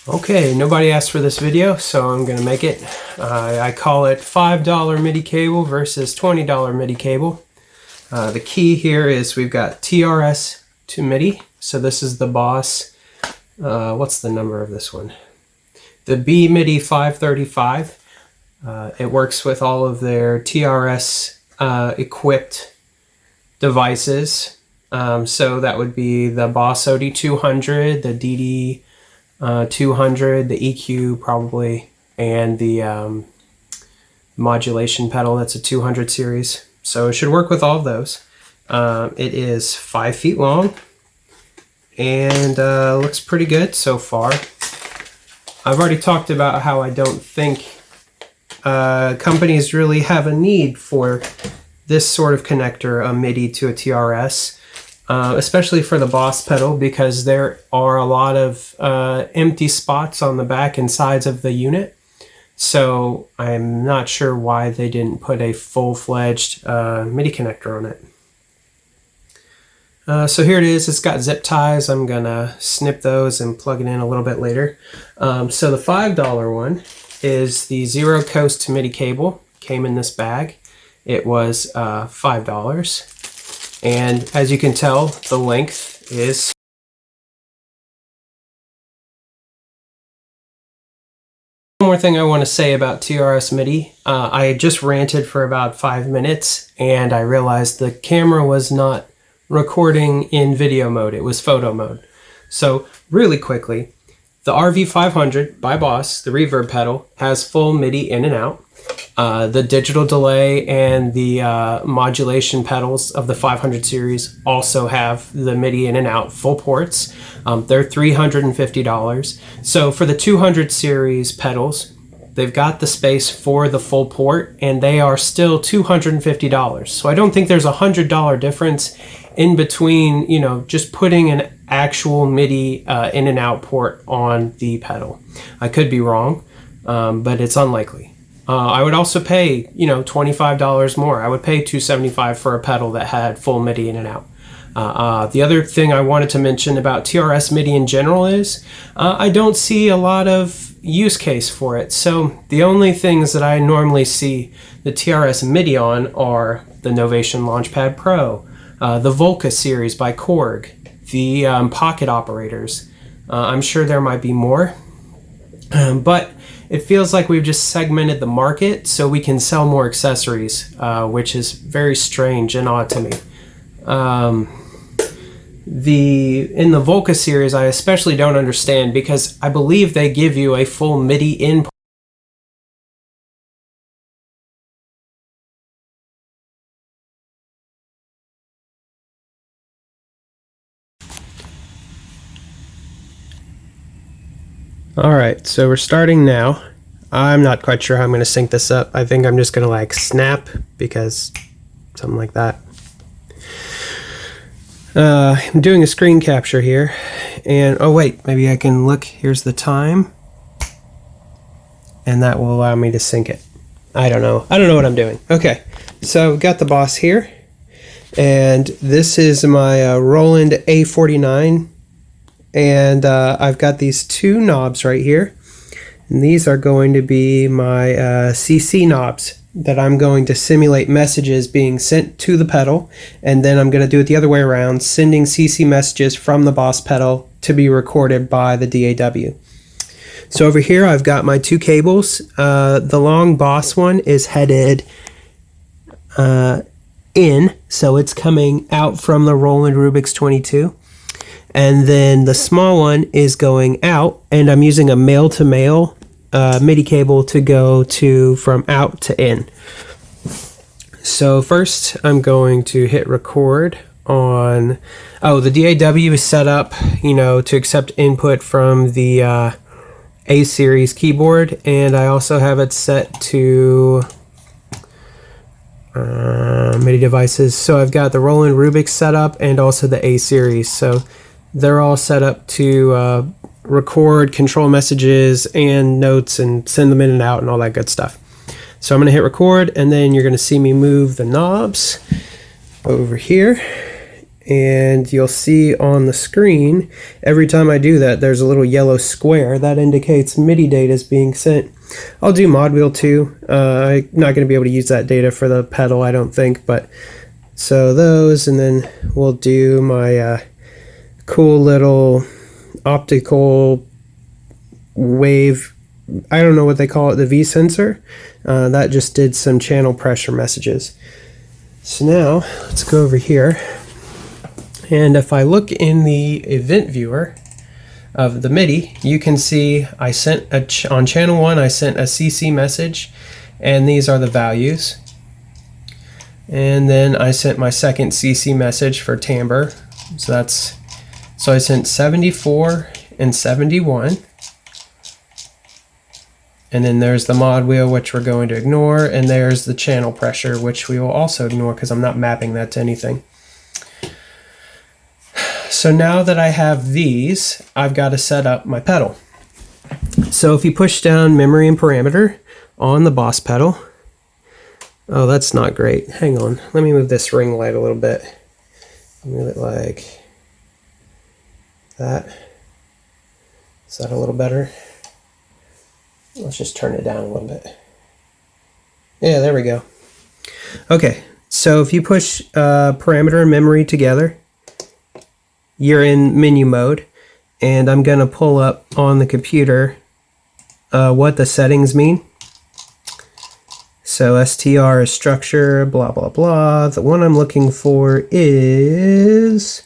Okay, nobody asked for this video, so I'm going to make it. I call it $5 MIDI cable versus $20 MIDI cable. The key here is we've got TRS to MIDI. So this is the Boss. What's the number of this one? The B MIDI 535. It works with all of their TRS equipped devices. So that would be the Boss OD-200, the DD 200, the EQ probably, and the modulation pedal. That's a 200 series. So it should work with all of those. It is 5 feet long and looks pretty good so far. I've already talked about how I don't think companies really have a need for this sort of connector, a MIDI to a TRS. Especially for the Boss pedal, because there are a lot of empty spots on the back and sides of the unit. So I'm not sure why they didn't put a full-fledged MIDI connector on it. So here it is. It's got zip ties. I'm gonna snip those and plug it in a little bit later. So the $5 one is the Zero Coast MIDI cable. Came in this bag. It was $5. And as you can tell, the length is one more thing I want to say about TRS MIDI. I just ranted for about 5 minutes and I realized the camera was not recording in video mode, it was photo mode. So really quickly, the RV500 by Boss, the reverb pedal, has full MIDI in and out. The digital delay and the modulation pedals of the 500 series also have the MIDI in and out full ports. They're $350. So for the 200 series pedals, they've got the space for the full port and they are still $250. So I don't think there's a $100 difference in between, you know, just putting an actual MIDI in and out port on the pedal. I could be wrong, but it's unlikely. I would also pay, you know, $25 more. I would pay $275 for a pedal that had full MIDI in and out. The other thing I wanted to mention about TRS MIDI in general is I don't see a lot of use case for it. So the only things that I normally see the TRS MIDI on are the Novation Launchpad Pro, the Volca series by Korg, the pocket operators. I'm sure there might be more, but it feels like we've just segmented the market so we can sell more accessories, which is very strange and odd to me. In the Volca series, I especially don't understand because I believe they give you a full MIDI input. Alright, so we're starting now. I'm not quite sure how I'm going to sync this up. I think I'm just going to like snap because something like that. I'm doing a screen capture here and oh wait, maybe I can look. Here's the time and that will allow me to sync it. I don't know what I'm doing. Okay, so I've got the Boss here and this is my Roland A49. And I've got these two knobs right here. And these are going to be my CC knobs that I'm going to simulate messages being sent to the pedal. And then I'm going to do it the other way around, sending CC messages from the Boss pedal to be recorded by the DAW. So over here I've got my two cables. The long Boss one is headed in, so it's coming out from the Roland Rubix 22. And then the small one is going out, and I'm using a male-to-male MIDI cable to go from out to in. So first I'm going to hit record on, the DAW is set up, you know, to accept input from the A-series keyboard, and I also have it set to MIDI devices. So I've got the Roland Rubix set up and also the A-series. So they're all set up to record control messages and notes and send them in and out and all that good stuff. So I'm going to hit record and then you're going to see me move the knobs over here and you'll see on the screen, every time I do that, there's a little yellow square that indicates MIDI data is being sent. I'll do mod wheel too. I'm not going to be able to use that data for the pedal, I don't think, but so those, and then we'll do my cool little optical wave, I don't know what they call it, the V sensor, that just did some channel pressure messages. So now let's go over here, and if I look in the event viewer of the MIDI, you can see I sent on channel 1 I sent a CC message, and these are the values. And then I sent my second CC message for timbre, so I sent 74 and 71. And then there's the mod wheel, which we're going to ignore, and there's the channel pressure, which we will also ignore because I'm not mapping that to anything. So now that I have these, I've got to set up my pedal. So if you push down memory and parameter on the boss pedal, oh, that's not great. Hang on, let me move this ring light a little bit. Move it like that. Is that a little better? Let's just turn it down a little bit. Yeah, there we go. Okay, so if you push parameter and memory together, you're in menu mode, and I'm going to pull up on the computer what the settings mean. So STR is structure, blah, blah, blah. The one I'm looking for is,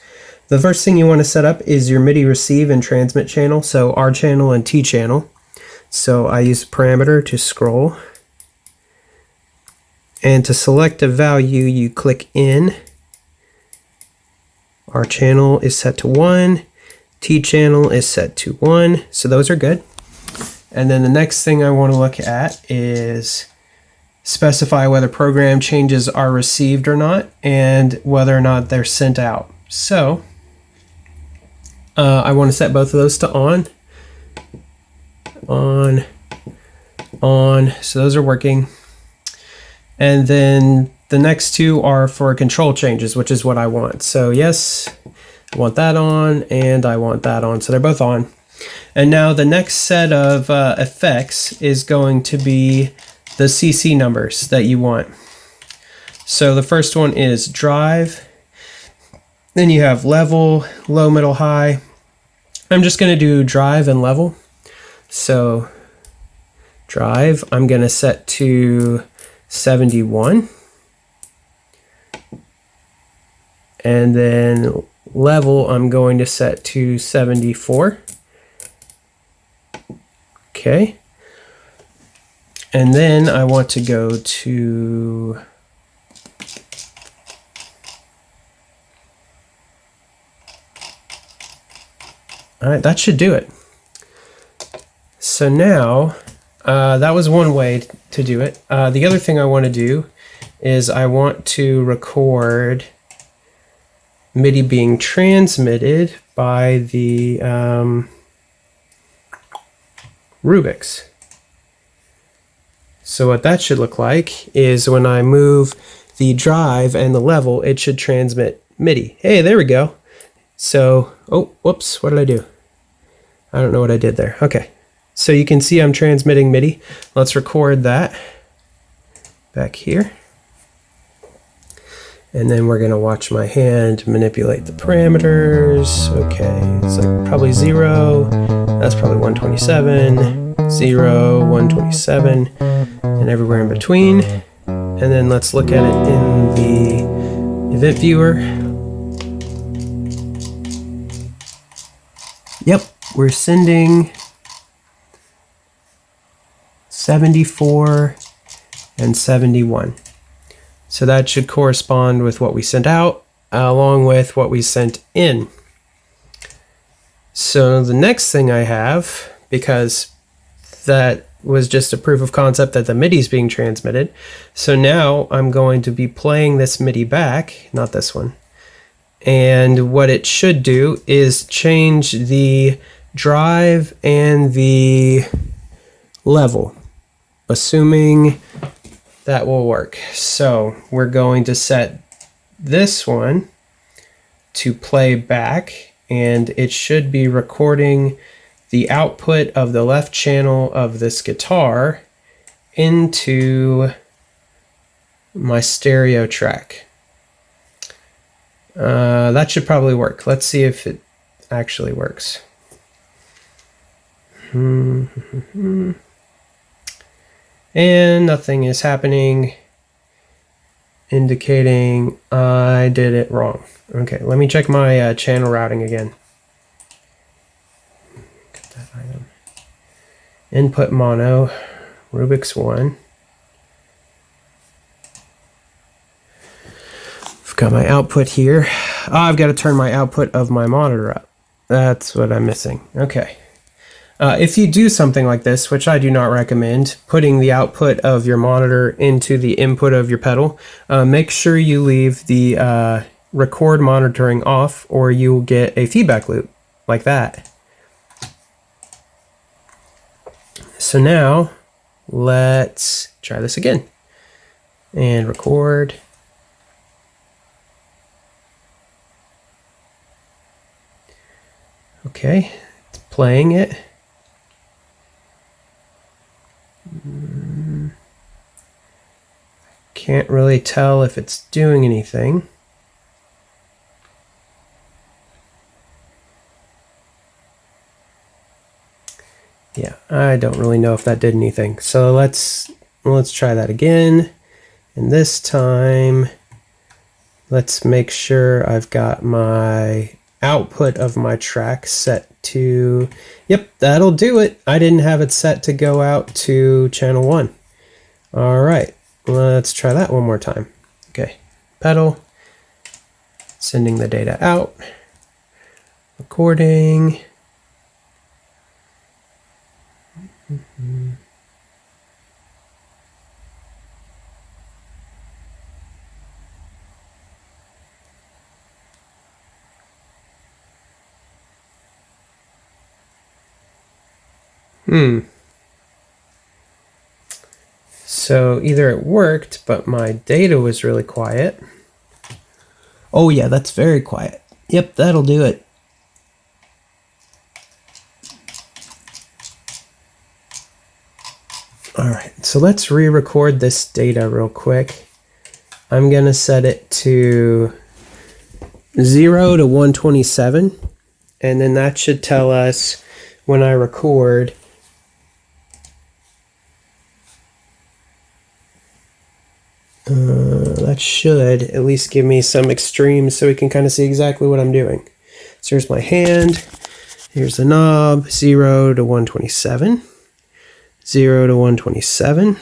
the first thing you want to set up is your MIDI receive and transmit channel, so R channel and T channel. So I use parameter to scroll, and to select a value you click in. R channel is set to 1, T channel is set to 1, so those are good. And then the next thing I want to look at is specify whether program changes are received or not, and whether or not they're sent out. So I want to set both of those to on, so those are working. And then the next two are for control changes, which is what I want. So yes, I want that on, and I want that on, so they're both on. And now the next set of effects is going to be the CC numbers that you want. So the first one is drive, then you have level, low, middle, high. I'm just going to do drive and level. So drive, I'm going to set to 71. And then level, I'm going to set to 74. Okay. And then I want to go to all right, that should do it. So now, that was one way to do it. The other thing I want to do is I want to record MIDI being transmitted by the Rubik's. So what that should look like is when I move the drive and the level, it should transmit MIDI. Hey, there we go. So, oh, whoops, what did I do? I don't know what I did there. Okay, so you can see I'm transmitting MIDI. Let's record that back here. And then we're gonna watch my hand manipulate the parameters. Okay, it's like probably 0, that's probably 127, 0, 127, and everywhere in between. And then let's look at it in the event viewer. Yep, we're sending 74 and 71. So that should correspond with what we sent out, along with what we sent in. So the next thing I have, because that was just a proof of concept that the MIDI is being transmitted, so now I'm going to be playing this MIDI back, not this one. And what it should do is change the drive and the level, assuming that will work. So we're going to set this one to play back, and it should be recording the output of the left channel of this guitar into my stereo track. That should probably work. Let's see if it actually works. And nothing is happening, indicating I did it wrong. Okay, let me check my channel routing again. Got that item. Input mono, Rubik's 1. I've got my output here. Oh, I've got to turn my output of my monitor up. That's what I'm missing. Okay. If you do something like this, which I do not recommend, putting the output of your monitor into the input of your pedal, make sure you leave the record monitoring off, or you'll get a feedback loop like that. So now let's try this again and record. Okay, it's playing it. Can't really tell if it's doing anything. Yeah, I don't really know if that did anything. So let's try that again. And this time, let's make sure I've got my output of my track set to, yep, that'll do it. I didn't have it set to go out to channel 1. All right, let's try that one more time. Okay, pedal, sending the data out, recording. So either it worked, but my data was really quiet. Oh yeah, that's very quiet. Yep, that'll do it. All right, so let's re-record this data real quick. I'm gonna set it to 0 to 127, and then that should tell us when I record that should at least give me some extremes so we can kind of see exactly what I'm doing. So here's my hand, here's the knob, 0 to 127, 0 to 127,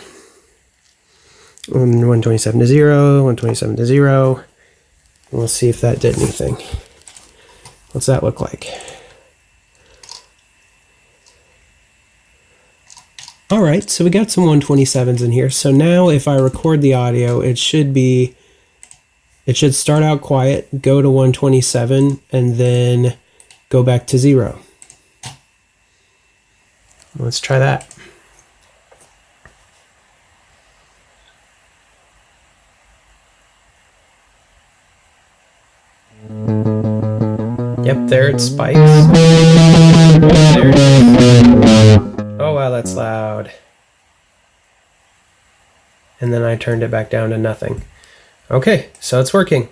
127 to 0, 127 to 0. We'll see if that did anything. What's that look like? All right, so we got some 127s in here. So now if I record the audio, it should start out quiet, go to 127, and then go back to 0. Let's try that. Yep, there it spikes. There it is. Oh wow, that's loud. And then I turned it back down to nothing. Okay, so it's working.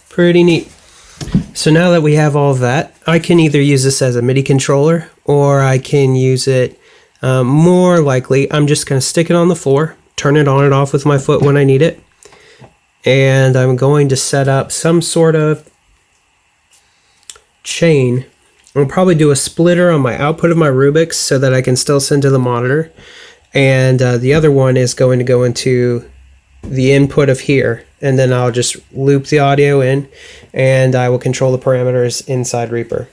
Pretty neat. So now that we have all of that, I can either use this as a MIDI controller, or I can use it, more likely, I'm just going to stick it on the floor, turn it on and off with my foot when I need it. And I'm going to set up some sort of chain. I'll probably do a splitter on my output of my Rubik's so that I can still send to the monitor. And the other one is going to go into the input of here. And then I'll just loop the audio in, and I will control the parameters inside Reaper.